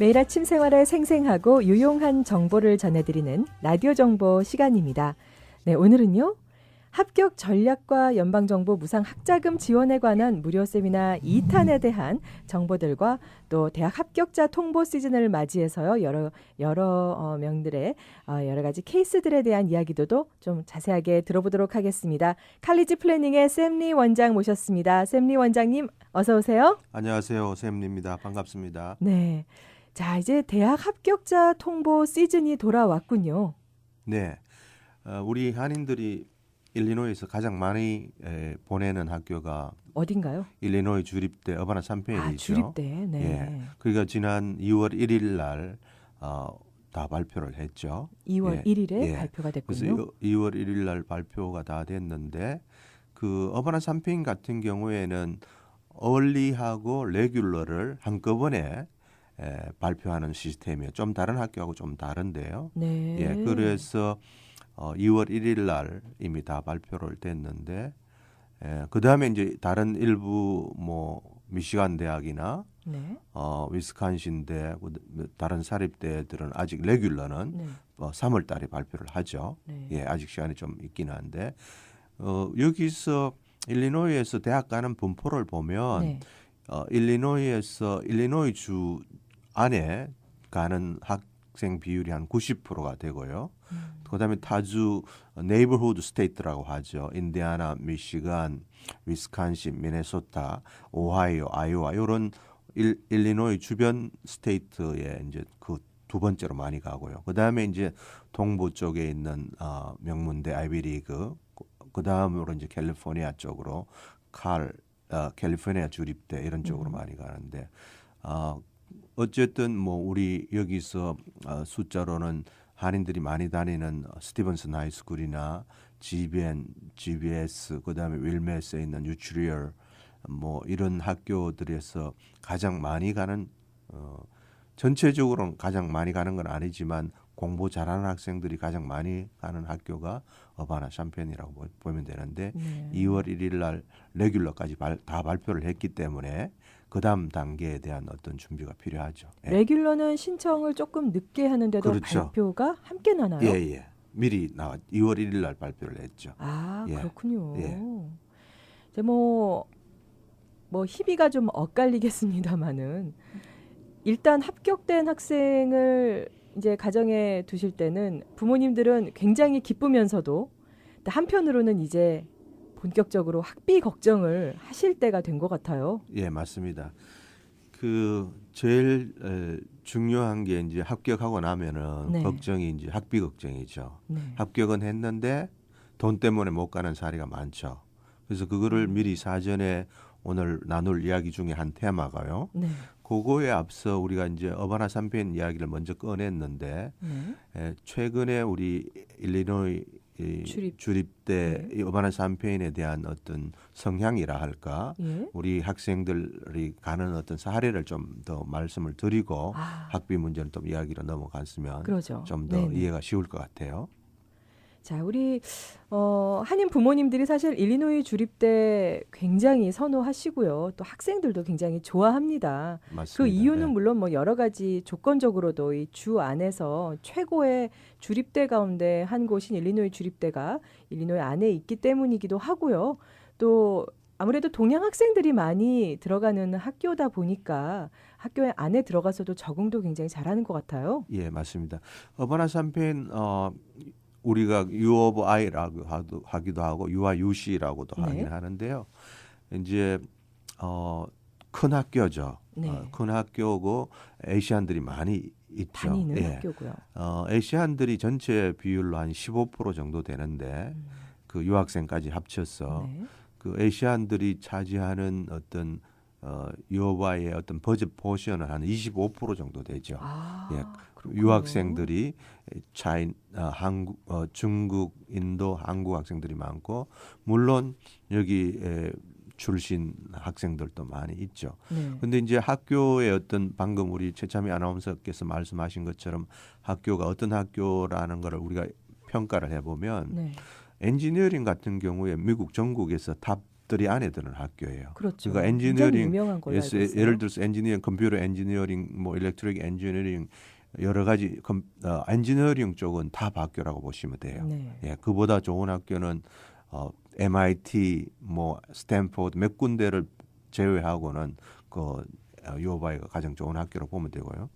매일 아침 생활에 생생하고 유용한 정보를 전해드리는 라디오 정보 시간입니다. 네, 오늘은요. 합격 전략과 연방정부 무상학자금 지원에 관한 무료 세미나 2탄에 대한 정보들과 또 대학 합격자 통보 시즌을 맞이해서요. 여러 명들의 여러 가지 케이스들에 대한 이야기도 좀 자세하게 들어보도록 하겠습니다. 칼리지 플래닝의 샘리 원장 모셨습니다. 샘리 원장님 어서 오세요. 안녕하세요. 샘리입니다. 반갑습니다. 네. 자, 이제 대학 합격자 통보 시즌이 돌아왔군요. 네. 우리 한인들이 일리노이에서 가장 많이 보내는 학교가 어딘가요? 일리노이 주립대 어바나 삼페인이죠. 주립대. 네. 예. 그러니까 지난 2월 1일 날 다 발표를 했죠. 2월 1일에 발표가 됐군요. 그래서 2월 1일 날 발표가 다 됐는데 그 어바나 삼페인 같은 경우에는 얼리하고 레귤러를 한꺼번에 발표하는 시스템이에요. 좀 다른 학교하고 좀 다른데요. 네. 예, 그래서 2월 1일 날 이미 다 발표를 됐는데 그 다음에 이제 다른 일부 뭐 미시간 대학이나 네. 위스콘신대 다른 사립대들은 아직 레귤러는 네. 3월 달에 발표를 하죠. 네. 예, 아직 시간이 좀 있긴 한데 여기서 일리노이에서 대학 가는 분포를 보면 네. 일리노이에서 일리노이 주 안에 가는 학생 비율이 한 90%가 되고요. 그다음에 타주 네이버후드 스테이트라고 하죠. 인디아나, 미시간, 위스콘신, 미네소타, 오하이오, 아이오와 이런 일리노이 주변 스테이트에 이제 그 두 번째로 많이 가고요. 그다음에 이제 동부 쪽에 있는 명문대 아이비리그, 그다음으로 이제 캘리포니아 쪽으로 캘리포니아 주립대 이런 쪽으로 많이 가는데 어쨌든 뭐 우리 여기서 숫자로는 한인들이 많이 다니는 스티븐슨 하이스쿨이나 GBS, 그다음에 윌메스에 있는 유추리얼 뭐 이런 학교들에서 가장 많이 가는 전체적으로는 가장 많이 가는 건 아니지만 공부 잘하는 학생들이 가장 많이 가는 학교가 어바나 샴페인이라고 보면 되는데 2월 1일 날 레귤러까지 다 발표를 했기 때문에 그 다음 단계에 대한 어떤 준비가 필요하죠. 예. 레귤러는 신청을 조금 늦게 하는데도 그렇죠. 발표가 함께 나나요? 예. 미리 2월 1일 날 발표를 했죠. 아, 예. 그렇군요. 예. 이제 뭐 희비가 좀 엇갈리겠습니다만은 일단 합격된 학생을 이제 가정에 두실 때는 부모님들은 굉장히 기쁘면서도 한편으로는 이제 본격적으로 학비 걱정을 하실 때가 된 것 같아요. 예, 맞습니다. 그 제일 중요한 게 이제 합격하고 나면은 네. 걱정이 이제 학비 걱정이죠. 네. 합격은 했는데 돈 때문에 못 가는 사례가 많죠. 그래서 그거를 미리 사전에 오늘 나눌 이야기 중에 한 테마가요. 네. 그거에 앞서 우리가 이제 어바나 삼페인 이야기를 먼저 꺼냈는데 최근에 우리 일리노이 주립대 어바나 삼페인에 대한 어떤 성향이라 할까, 우리 학생들이 가는 어떤 사례를 좀 더 말씀을 드리고 학비 문제는 좀 이야기로 넘어갔으면 그러죠. 좀 더 이해가 쉬울 것 같아요. 자, 우리 한인 부모님들이 사실 일리노이 주립대 굉장히 선호하시고요. 또 학생들도 굉장히 좋아합니다. 맞습니다. 그 이유는 물론 뭐 여러 가지 조건적으로도 이 주 안에서 최고의 주립대 가운데 한 곳인 일리노이 주립대가 일리노이 안에 있기 때문이기도 하고요. 또 아무래도 동양 학생들이 많이 들어가는 학교다 보니까 학교 안에 들어가서도 적응도 굉장히 잘하는 것 같아요. 예, 맞습니다. 어바나 삼페인 우리가 U of I라고 하기도 하고 UIUC라고도 하긴 하는데요. 이제 큰 학교죠. 큰 학교고 아시안들이 많이 있죠. 많이 있는 학교고요. 아시안들이 전체 비율로 한 15% 정도 되는데 그 유학생까지 합쳐서 그 아시안들이 차지하는 어떤 U of I의 어떤 버젯 포션은 한 25% 정도 되죠. 예. 유학생들이 한국, 중국, 인도, 한국 학생들이 많고 물론 여기 출신 학생들도 많이 있죠. 그런데 이제 학교의 어떤 방금 우리 최참희 아나운서께서 말씀하신 것처럼 학교가 어떤 학교라는 거를 우리가 평가를 해보면 엔지니어링 같은 경우에 미국 전국에서 탑 들이 안에 드는 학교예요. 그렇죠. 그러니까 굉장히 엔지니어링, 유명한 걸로 알고 있어요. 예를 들어서 엔지니어링, 컴퓨터 엔지니어링, 뭐 일렉트릭 엔지니어링 여러 가지 엔지니어링 쪽은 다 학교라고 보시면 돼요. 네. 예, 그보다 좋은 학교는 MIT, 뭐 스탠포드 몇 군데를 제외하고는 그 유오바이가 가장 좋은 학교로 보면 되고요.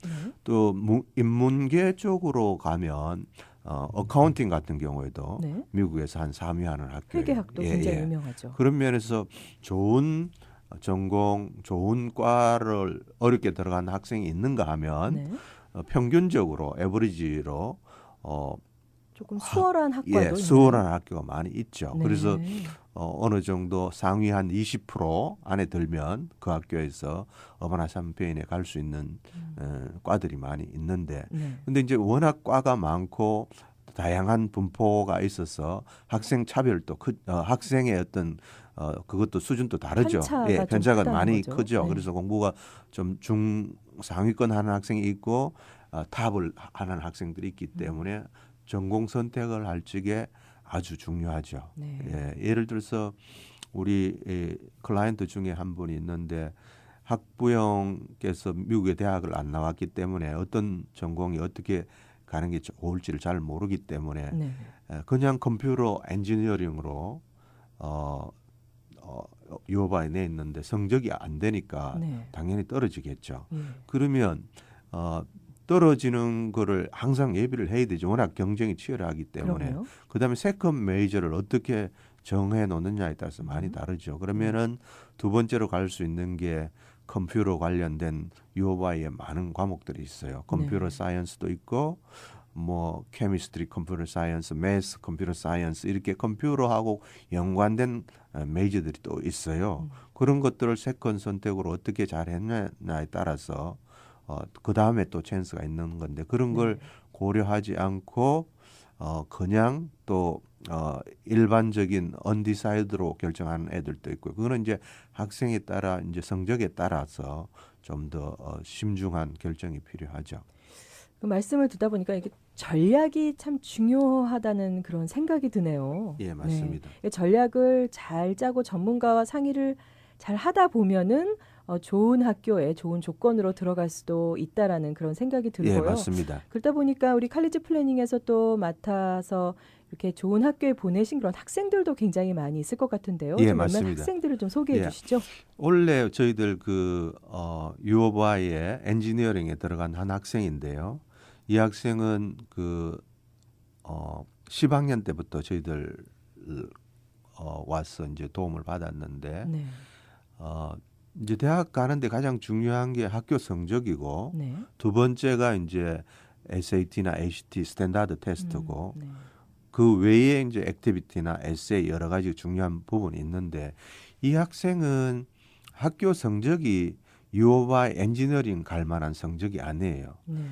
또 인문계 쪽으로 가면 어카운팅 같은 경우에도 네. 미국에서 한 3위 하는 학교예요. 회계학도 굉장히 유명하죠. 그런 면에서 좋은 전공, 좋은 과를 어렵게 들어간 학생이 있는가 하면 네. 평균적으로 에버리지로 조금 수월한 학과도 예, 있나요? 수월한 학교가 많이 있죠. 네. 그래서 어느 정도 상위 한 20% 안에 들면 그 학교에서 어바나 샴페인에 갈 수 있는 과들이 많이 있는데, 네. 근데 이제 워낙 과가 많고 다양한 분포가 있어서 학생 차별도 학생의 어떤 그것도 수준도 다르죠. 편차가 예, 좀 편차가 크다는 많이 거죠. 크죠. 네. 그래서 공부가 좀 상위권 하는 학생이 있고 탑을 하는 학생들이 있기 때문에 전공 선택을 할 적에 아주 중요하죠. 네. 예, 예를 들어서 우리 클라이언트 중에 한 분이 있는데 학부형께서 미국의 대학을 안 나왔기 때문에 어떤 전공이 어떻게 가는 게 좋을지를 잘 모르기 때문에 네. 그냥 컴퓨터 엔지니어링으로 유오바에 내 있는데 성적이 안 되니까 네. 당연히 떨어지겠죠. 예. 그러면 떨어지는 거를 항상 예비를 해야 되죠. 워낙 경쟁이 치열하기 때문에. 그럼요. 그다음에 세컨 메이저를 어떻게 정해 놓느냐에 따라서 많이 다르죠. 그러면은 두 번째로 갈 수 있는 게 컴퓨터 관련된 유오바이에 많은 과목들이 있어요. 컴퓨터 사이언스도 있고 뭐 케미스트리, 컴퓨터 사이언스, 매스, 컴퓨터 사이언스 이렇게 컴퓨터하고 연관된 메이저들이 또 있어요. 그런 것들을 세컨 선택으로 어떻게 잘 했냐에 따라서 그 다음에 또 찬스가 있는 건데 그런 걸 고려하지 않고 그냥 또 일반적인 언디사이드로 결정하는 애들도 있고 그거는 이제 학생에 따라 이제 성적에 따라서 좀 더 심중한 결정이 필요하죠. 그 말씀을 듣다 보니까 이게 전략이 참 중요하다는 그런 생각이 드네요. 예, 맞습니다. 네. 전략을 잘 짜고 전문가와 상의를 잘 하다 보면은 좋은 학교에 좋은 조건으로 들어갈 수도 있다라는 그런 생각이 들고요. 예, 맞습니다. 그러다 보니까 우리 칼리지 플래닝에서 또 맡아서 이렇게 좋은 학교에 보내신 그런 학생들도 굉장히 많이 있을 것 같은데요. 예, 좀 몇몇 맞습니다. 학생들을 좀 소개해 예. 주시죠. 원래 저희들 그 유오바이의 엔지니어링에 들어간 한 학생인데요. 이 학생은 그 10학년 때부터 저희들 와서 이제 도움을 받았는데 네. 이제 대학 가는데 가장 중요한 게 학교 성적이고 네. 두 번째가 이제 SAT나 ACT 스탠다드 테스트고 네. 그 외에 이제 액티비티나 에세이 여러 가지 중요한 부분이 있는데 이 학생은 학교 성적이 유오바이 엔지니어링 갈 만한 성적이 아니에요. 네.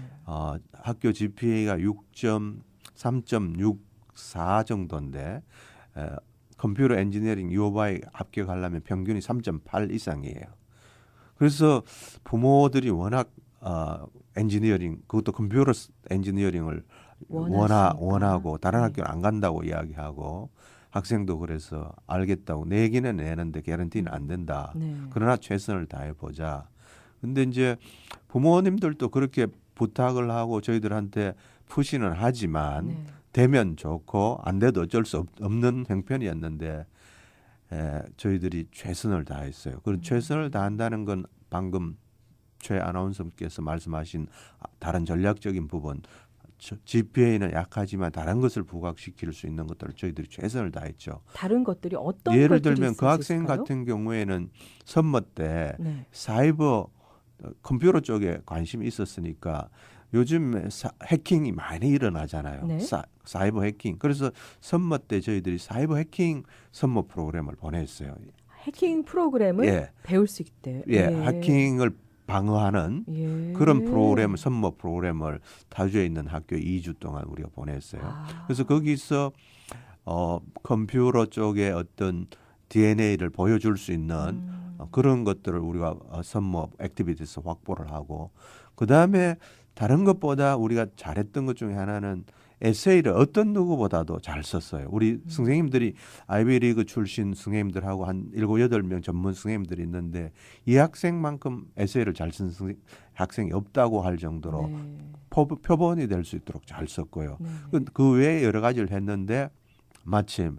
학교 GPA가 3.64 정도인데 컴퓨터 엔지니어링 유오바이 합격하려면 평균이 3.8 이상이에요. 그래서 부모들이 워낙 엔지니어링 그것도 컴퓨터 엔지니어링을 원하고 다른 학교를 안 간다고 이야기하고 학생도 그래서 알겠다고 내기는 내는데 개런티는 안 된다. 네. 그러나 최선을 다해 보자. 근데 이제 부모님들도 그렇게 부탁을 하고 저희들한테 푸시는 하지만 네. 되면 좋고 안 돼도 어쩔 수 없는 형편이었는데 저희들이 최선을 다했어요. 그 최선을 다한다는 건 방금 최 아나운서께서 말씀하신 다른 전략적인 부분 GPA는 약하지만 다른 것을 부각시킬 수 있는 것들을 저희들이 최선을 다했죠. 다른 것들이 어떤 예를 것들이 들면 그 학생 있을까요? 같은 경우에는 선모 때 네. 사이버 컴퓨터 쪽에 관심이 있었으니까 요즘 해킹이 많이 일어나잖아요. 네. 사이버 해킹. 그래서 선모 때 저희들이 사이버 해킹 선모 프로그램을 보냈어요. 해킹 프로그램을 예. 배울 수 있대요. 예, 해킹을 방어하는 예. 그런 프로그램, 선모 프로그램을 타주에 있는 학교에 2주 동안 우리가 보냈어요. 그래서 거기서 컴퓨터 쪽에 어떤 DNA를 보여줄 수 있는 그런 것들을 우리가 선모 액티비티에서 확보를 하고 그 다음에 다른 것보다 우리가 잘했던 것 중에 하나는 에세이를 어떤 누구보다도 잘 썼어요. 우리 선생님들이 아이비리그 출신 선생님들하고 한 7, 8명 전문 선생님들이 있는데 이 학생만큼 에세이를 잘 쓴 학생이 없다고 할 정도로 네. 표본이 될 수 있도록 잘 썼고요. 네. 그 외에 여러 가지를 했는데 마침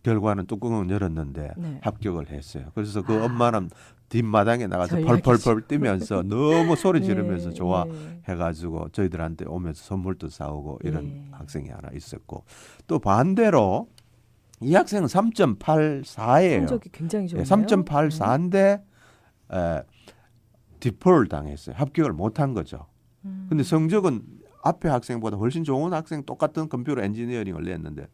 결과는 뚜껑은 열었는데 네. 합격을 했어요. 그래서 그 엄마는 뒷마당에 나가서 전략이죠. 펄펄펄 뛰면서 너무 소리 네. 지르면서 네. 좋아해가지고 저희들한테 오면서 선물도 사오고 이런 네. 학생이 하나 있었고 또 반대로 이 학생은 3.84예요. 성적이 굉장히 좋네요. 3.84인데 디폴 당했어요. 합격을 못한 거죠. 근데 성적은 앞에 학생보다 훨씬 좋은 학생 똑같은 컴퓨터 엔지니어링을 냈는데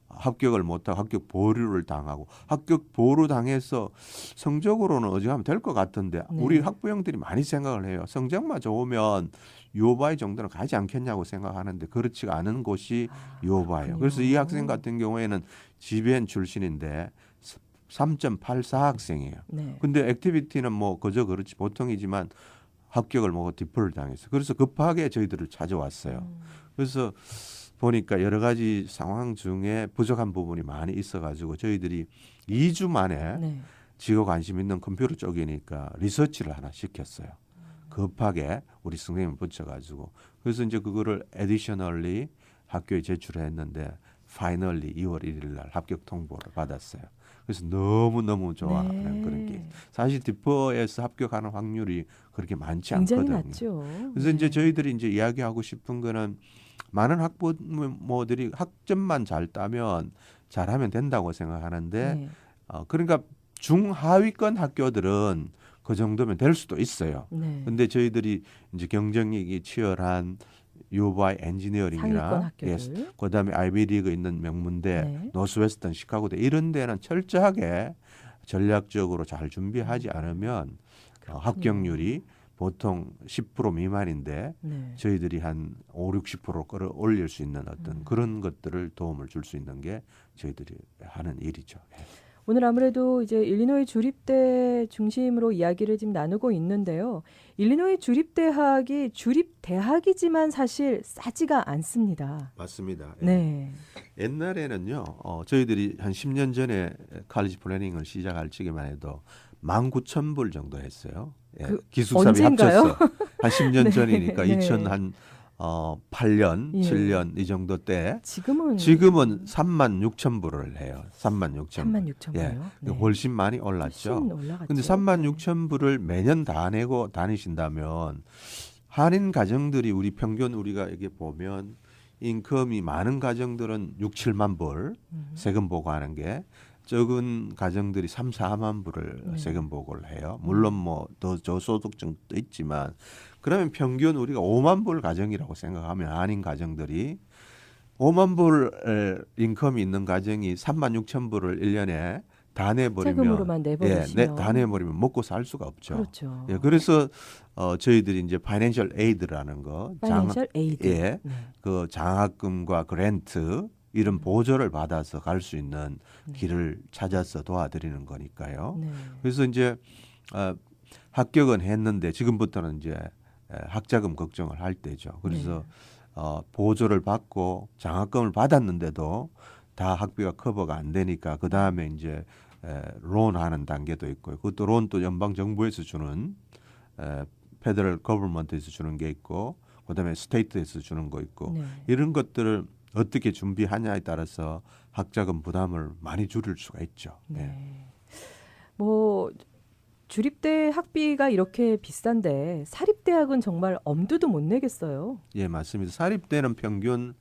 합격을 못하고 합격 보류를 당하고 합격 보류 당해서 성적으로는 어지간하면 될 것 같은데 네. 우리 학부형들이 많이 생각을 해요. 성적만 좋으면 유오바이 정도는 가지 않겠냐고 생각하는데 그렇지가 않은 곳이 유오바예요. 그래서 이 학생 같은 경우에는 GBN 출신인데 3.84 학생이에요. 네. 근데 액티비티는 뭐 그저 그렇지 보통이지만 합격을 먹고 디폴을 당했어요. 그래서 급하게 저희들을 찾아왔어요. 그래서 보니까 여러 가지 상황 중에 부족한 부분이 많이 있어가지고 저희들이 2주 만에 네. 지구 관심 있는 컴퓨터 쪽이니까 리서치를 하나 시켰어요. 급하게 우리 선생님을 붙여가지고 그래서 이제 그거를 에디셔널리 학교에 제출했는데 파이널리 2월 1일 날 합격 통보를 받았어요. 그래서 너무너무 좋아하는 네. 그런 게 사실 디퍼에서 합격하는 확률이 그렇게 많지 굉장히 않거든요. 낮죠. 그래서 네. 이제 저희들이 이제 이야기하고 싶은 거는 많은 학부모들이 학점만 잘 따면 잘하면 된다고 생각하는데 네. 그러니까 중하위권 학교들은 그 정도면 될 수도 있어요. 네. 근데 저희들이 이제 경쟁력이 치열한 유바이 상위권 엔지니어링이나 학교들. 그다음에 아이비리그 있는 명문대, 네. 노스웨스턴, 시카고대 이런 데는 철저하게 전략적으로 잘 준비하지 않으면 합격률이 보통 10% 미만인데 네. 저희들이 한 5, 60% 끌어올릴 수 있는 어떤 그런 것들을 도움을 줄 수 있는 게 저희들이 하는 일이죠. 예. 오늘 아무래도 이제 일리노이 주립대 중심으로 이야기를 지금 나누고 있는데요. 일리노이 주립대학이 주립대학이지만 사실 싸지가 않습니다. 맞습니다. 예. 네. 옛날에는요, 저희들이 한 10년 전에 칼리지 플래닝을 시작할 적에만 해도 19,000불 정도 했어요. 예. 그 기숙사비 언젠가요? 합쳐서 한 10년 네, 전이니까 네. 2008년, 예. 7년 이 정도 때 지금은 36,000불을 해요. 36,000불. 36,000불요. 예. 네. 훨씬 많이 올랐죠. 훨씬 올라갔죠. 근데 36,000불을 매년 다 내고 다니신다면 한인 가정들이 우리 평균 우리가 이게 보면 인컴이 많은 가정들은 6, 7만 불 세금 보고하는 게 적은 가정들이 3, 4만 불을 네. 세금 보고를 해요. 물론 뭐 더 저소득층도 있지만 그러면 평균 우리가 5만 불 가정이라고 생각하면 한인 가정들이 5만 불 인컴이 있는 가정이 3만 6천 불을 1년에 다 내버리면 세금으로만 내버리시면 다 내버리면 먹고 살 수가 없죠. 그렇죠. 예, 그래서 저희들이 이제 파이낸셜 에이드라는 거, 파이낸셜 에이드. 예, 네. 그 장학금과 그랜트 이런 보조를 받아서 갈 수 있는 길을 찾아서 도와드리는 거니까요. 네. 그래서 이제 합격은 했는데 지금부터는 이제 학자금 걱정을 할 때죠. 그래서 보조를 받고 장학금을 받았는데도 다 학비가 커버가 안 되니까 그 다음에 이제 론하는 단계도 있고요. 그것도 론도 연방 정부에서 주는 페더럴 거버먼트에서 주는 게 있고 그다음에 스테이트에서 주는 거 있고 네. 이런 것들을 어떻게 준비하냐에 따라서 학자금 부담을 많이 줄일 수가 있죠. 네. 예. 뭐 주립대 학비가 이렇게 비싼데 사립대학은 정말 엄두도 못 내겠어요. 예, 맞습니다. 사립대는 평균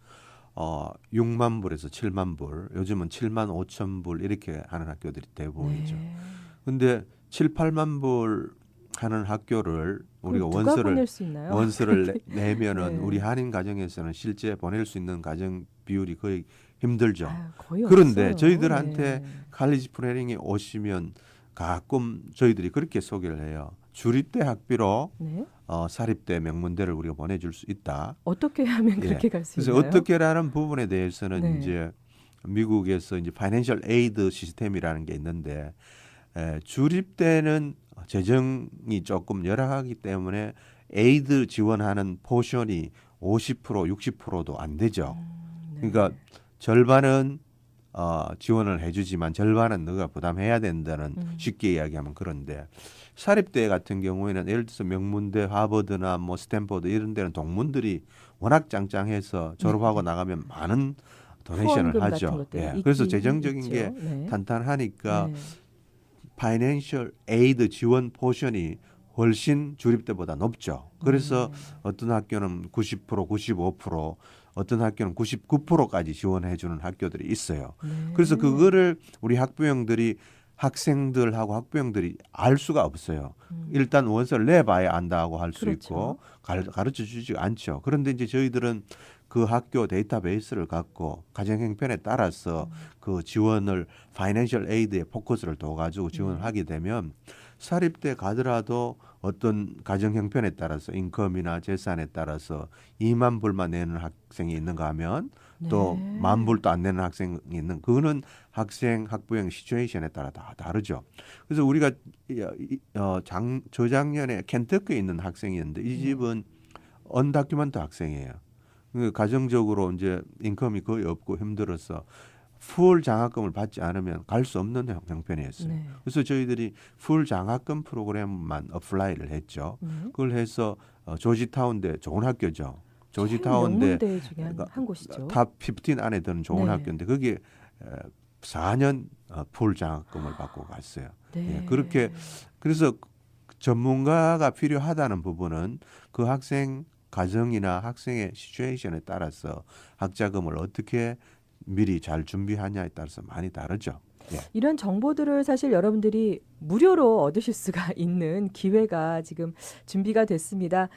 6만 불에서 7만 불, 요즘은 7만 5천 불 이렇게 하는 학교들이 대부분이죠. 네. 근데 7, 8만 불 하는 학교를 우리가 그걸 누가 보낼 수 있나요? 원서를 내면은 네. 우리 한인 가정에서는 실제 보낼 수 있는 가정 비율이 거의 힘들죠. 아유, 거의 그런데 없어요. 저희들한테 네. 칼리지 플래닝에 오시면 가끔 저희들이 그렇게 소개를 해요. 주립대 학비로 네. 사립대 명문대를 우리가 보내줄 수 있다. 어떻게 하면 예. 그렇게 갈 수 그래서 있나요? 어떻게라는 부분에 대해서는 네. 이제 미국에서 이제 파이낸셜 에이드 시스템이라는 게 있는데 주립대는 재정이 조금 열악하기 때문에 에이드 지원하는 포션이 50% 60%도 안 되죠. 그러니까 절반은 지원을 해주지만 절반은 너가 부담해야 된다는 쉽게 이야기하면 그런데 사립대 같은 경우에는 예를 들어서 명문대 하버드나 뭐 스탠포드 이런 데는 동문들이 워낙 짱짱해서 졸업하고 나가면 많은 도네이션을 하죠. 예. 그래서 재정적인 있죠. 게 네. 탄탄하니까 파이낸셜 에이드 지원 포션이 훨씬 주립대보다 높죠. 그래서 어떤 학교는 90%, 95%, 어떤 학교는 99%까지 지원해 주는 학교들이 있어요. 그래서 그거를 우리 학생들하고 학부형들이 알 수가 없어요. 일단 원서를 내봐야 안다고 할 수 그렇죠. 있고 가르쳐 주지 않죠. 그런데 이제 저희들은 그 학교 데이터베이스를 갖고 가정 형편에 따라서 그 지원을 파이낸셜 에이드에 포커스를 둬가지고 지원을 하게 되면 사립대 가더라도 어떤 가정 형편에 따라서 인컴이나 재산에 따라서 2만 불만 내는 학생이 있는가 하면 또 10,000불도 안 내는 학생이 있는 그거는 학부형 시츄에이션에 따라 다 다르죠. 그래서 우리가 저작년에 켄터키에 있는 학생이었는데 이 집은 언다큐먼트 학생이에요. 가정적으로 이제 인컴이 거의 없고 힘들어서 풀 장학금을 받지 않으면 갈 수 없는 형편이었어요. 그래서 저희들이 풀 장학금 프로그램만 어플라이를 했죠. 그걸 해서 조지타운대 좋은 학교죠. 조지타운대 한 곳이죠. 탑 15 안에 드는 좋은 학교인데 거기에 4년 풀 장학금을 받고 갔어요. 예, 그렇게 그래서 전문가가 필요하다는 부분은 그 학생 가정이나 학생의 시츄에이션에 따라서 학자금을 어떻게 미리 잘 준비하냐에 따라서 많이 다르죠. 예. 이런 정보들을 사실 여러분들이 무료로 얻으실 수가 있는 기회가 지금 준비가 됐습니다.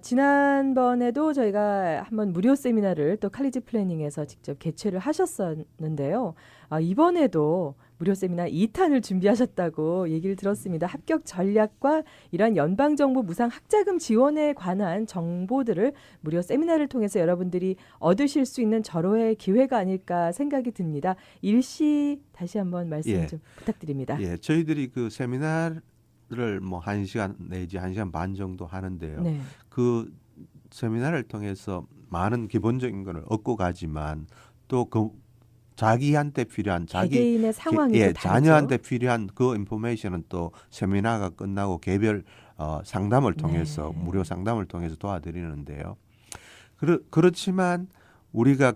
지난번에도 저희가 한번 무료 세미나를 또 칼리지 플래닝에서 직접 개최를 하셨었는데요. 이번에도 무료 세미나 2탄을 준비하셨다고 얘기를 들었습니다. 합격 전략과 이러한 연방정부 무상 학자금 지원에 관한 정보들을 무료 세미나를 통해서 여러분들이 얻으실 수 있는 절호의 기회가 아닐까 생각이 듭니다. 일시 다시 한번 말씀 좀 부탁드립니다. 예, 저희들이 그 세미나를 뭐 1시간 내지 1시간 반 정도 하는데요. 그 세미나를 통해서 많은 기본적인 걸 얻고 가지만 또 그 자기한테 필요한 개개인의 상황이 자녀한테 필요한 그 인포메이션은 또 세미나가 끝나고 개별 상담을 통해서 무료 상담을 통해서 도와드리는데요. 그렇지만 우리가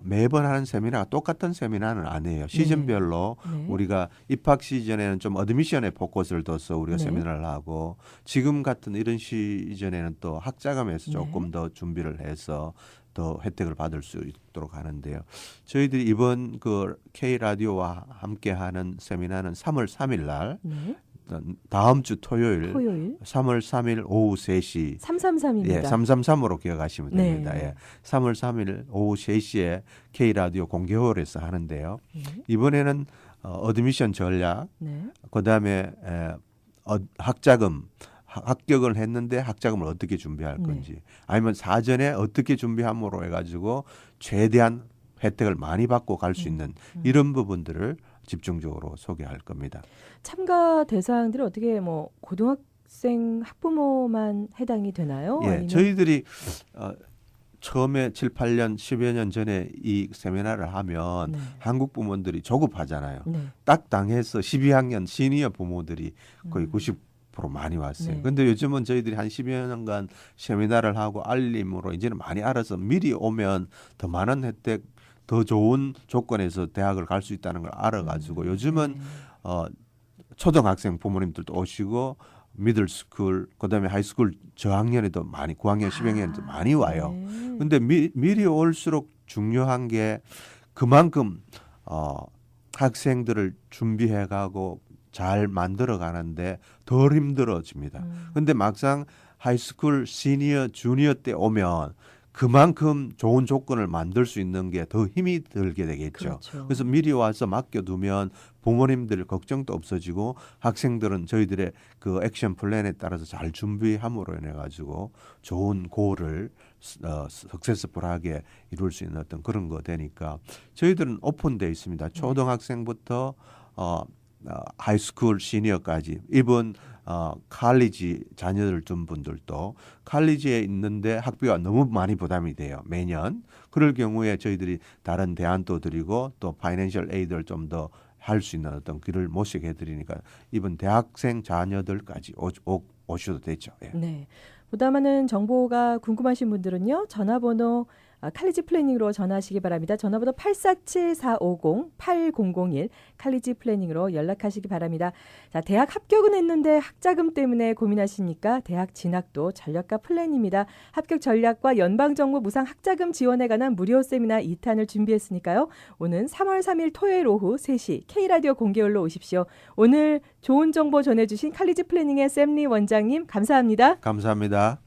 매번 하는 세미나가 똑같은 세미나는 아니에요. 시즌별로 우리가 입학 시즌에는 좀 어드미션에 포커스를 둬서 우리가 세미나를 하고 지금 같은 이런 시즌에는 또 학자금에서 조금 더 준비를 해서 더 혜택을 받을 수 있도록 하는데요. 저희들이 이번 그 K라디오와 함께하는 세미나는 3월 3일 날 다음 주 토요일 3월 3일 오후 3시 333입니다. 예, 333으로 기억하시면 됩니다. 예, 3월 3일 오후 3시에 K라디오 공개홀에서 하는데요. 이번에는 어드미션 전략 그다음에 학자금 합격을 했는데 학자금을 어떻게 준비할 건지 아니면 사전에 어떻게 준비함으로 해가지고 최대한 혜택을 많이 받고 갈 수 있는 이런 부분들을 집중적으로 소개할 겁니다. 참가 대상들은 어떻게 뭐 고등학생 학부모만 해당이 되나요? 예, 저희들이 처음에 7, 8년, 10여 년 전에 이 세미나를 하면 한국 부모들이 조급하잖아요. 딱 당해서 12학년 시니어 부모들이 거의 90% 많이 왔어요. 그런데 요즘은 저희들이 한 10여 년간 세미나를 하고 알림으로 이제는 많이 알아서 미리 오면 더 많은 혜택, 더 좋은 조건에서 대학을 갈 수 있다는 걸 알아가지고 요즘은 초등학생 부모님들도 오시고 미들스쿨 그다음에 하이스쿨 저학년에도 많이 9학년 10학년에도 많이 와요. 근데 미리 올수록 중요한 게 그만큼 학생들을 준비해 가고 잘 만들어 가는데 덜 힘들어집니다. 근데 막상 하이스쿨 시니어 주니어 때 오면 그만큼 좋은 조건을 만들 수 있는 게 더 힘이 들게 되겠죠. 그래서 미리 와서 맡겨두면 부모님들 걱정도 없어지고 학생들은 저희들의 그 액션 플랜에 따라서 잘 준비함으로 인해 가지고 좋은 고를 석세스풀하게 이룰 수 있는 어떤 그런 거 되니까 저희들은 오픈되어 있습니다. 초등학생부터 하이스쿨 시니어까지 이번 칼리지 자녀를 둔 분들도 칼리지에 있는데 학비가 너무 많이 부담이 돼요. 매년. 그럴 경우에 저희들이 다른 대안도 드리고 또 파이낸셜 에이드를 좀 더 할 수 있는 어떤 길을 모색해 드리니까 이번 대학생 자녀들까지 오셔도 되죠. 예. 네. 보다 많은 정보가 궁금하신 분들은요. 전화번호 칼리지 플래닝으로 전화하시기 바랍니다. 전화번호 847-450-8001 칼리지 플래닝으로 연락하시기 바랍니다. 자, 대학 합격은 했는데 학자금 때문에 고민하십니까? 대학 진학도 전략과 플랜입니다. 합격 전략과 연방정부 무상 학자금 지원에 관한 무료 세미나 2탄을 준비했으니까요. 오는 3월 3일 토요일 오후 3시 K라디오 공개홀로 오십시오. 오늘 좋은 정보 전해주신 칼리지 플래닝의 샘리 원장님 감사합니다. 감사합니다.